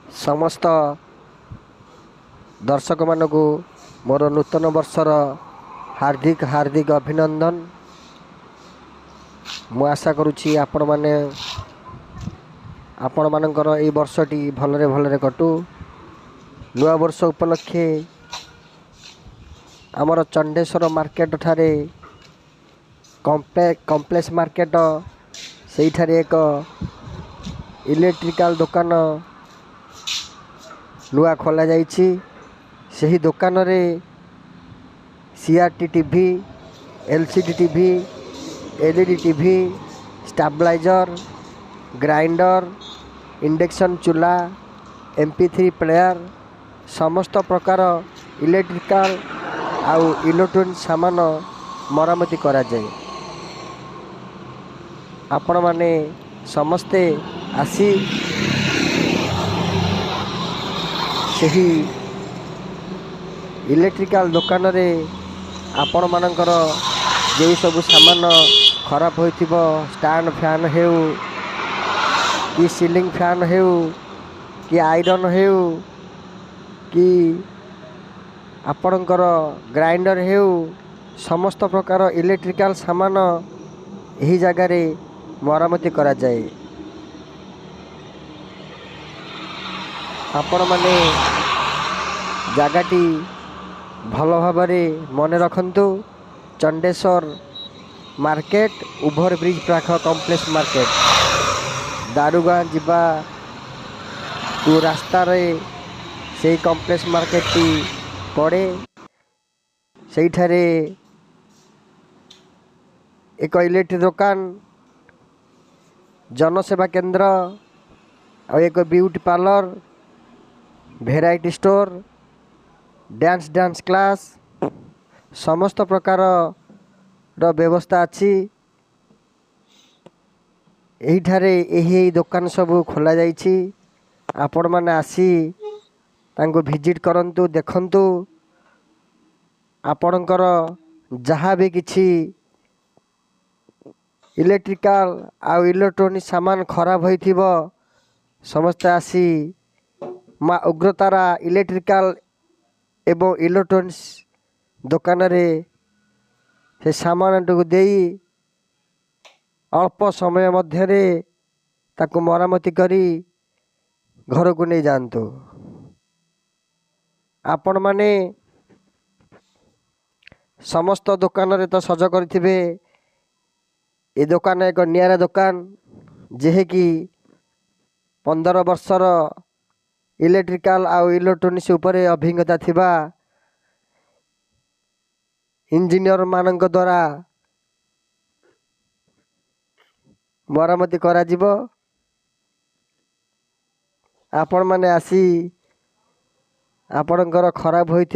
समस्त दर्शक मानकु मोर नूतन वर्षर हार्दिक हार्दिक अभिनंदन। मु आशा करुछि आपण मानकर ए वर्षटी भलरे भलरे कटू। नुआ वर्ष उपलक्षे आमर चंडेश्वर मार्केट ठारे कॉम्प्लेक्स मार्केट सेठारे एक इलेक्ट्रिकल दुकान नुआ खोला जाइछि। सही दुकान रे CRT TV, LCD TV, LED TV, stabiliser, grinder, induction चूल्हा, MP3 प्लेयर, समस्त प्रकार इलेक्ट्रिकल आउ इलेक्ट्रॉनिक सामान मरामती करा जाए। आपण माने समस्ते आसी सही इलेक्ट्रिकल दुकान रे आपण मानकर जे सब सामान खराब होइथिबो, स्टैंड फैन हेउ कि सीलिंग फैन हेउ कि आयरन हेउ कि आपणकर ग्राइंडर हेउ, समस्त प्रकार इलेक्ट्रिकल सामान यही जगह रे मरामती करा जाए। आपण माने जगहटी भल भाव मन रखंतु। चंडेश्वर मार्केट, ओभर ब्रिज पाख कॉम्प्लेक्स मार्केट, दारुगाँ जीवा को रास्ता रे से कॉम्प्लेक्स मार्केट टी पड़े। सेठारे एक इलेक्ट्रिक दुकान, जनसेवा केंद्र और एक beauty parlour, variety store, dance class, समस्त प्रकार रो व्यवस्था अच्छी। एहिठारे यही दुकान सब खोला जाइछि। आपण माने आसी तांको विजिट करंतु, देखंतु। आपणकर जहाँ भी किछि इलेक्ट्रिकल आउ इलेक्ट्रॉनिक सामान खराब होइथिबो, समस्त आसी माँ उग्रतारा इलेक्ट्रिकल एवं इलेक्ट्रॉनिक्स दुकान रे से सामान टू देई अल्प समय मध्यरे ताकु मरामती करी घर को नहीं जानतु। आपण माने समस्त दुकान रे तो सज करथिबे। ए दुकान एक नियारा दुकान जेहे कि 15 वर्षर इलेक्ट्रिकल आउ इलेक्ट्रॉनिक्स उपरे अभिज्ञता थिबा इंजीनियर मानक द्वारा मरामती करा जिवो। आपण माने आसी आपणकर खराब होइथि